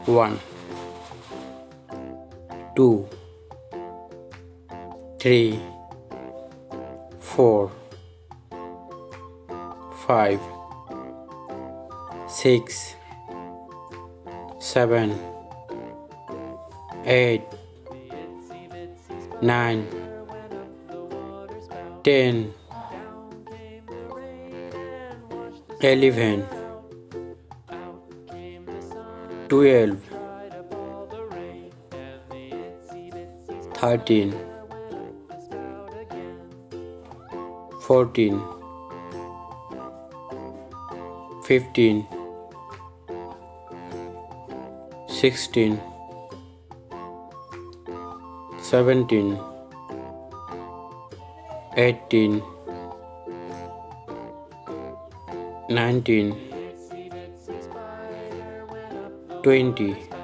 1, 2, 3, 4, 5, 6, 7, 8, 9, 10, 11, 12, 13, 14, 15, 16, 17, 18, 19, 20,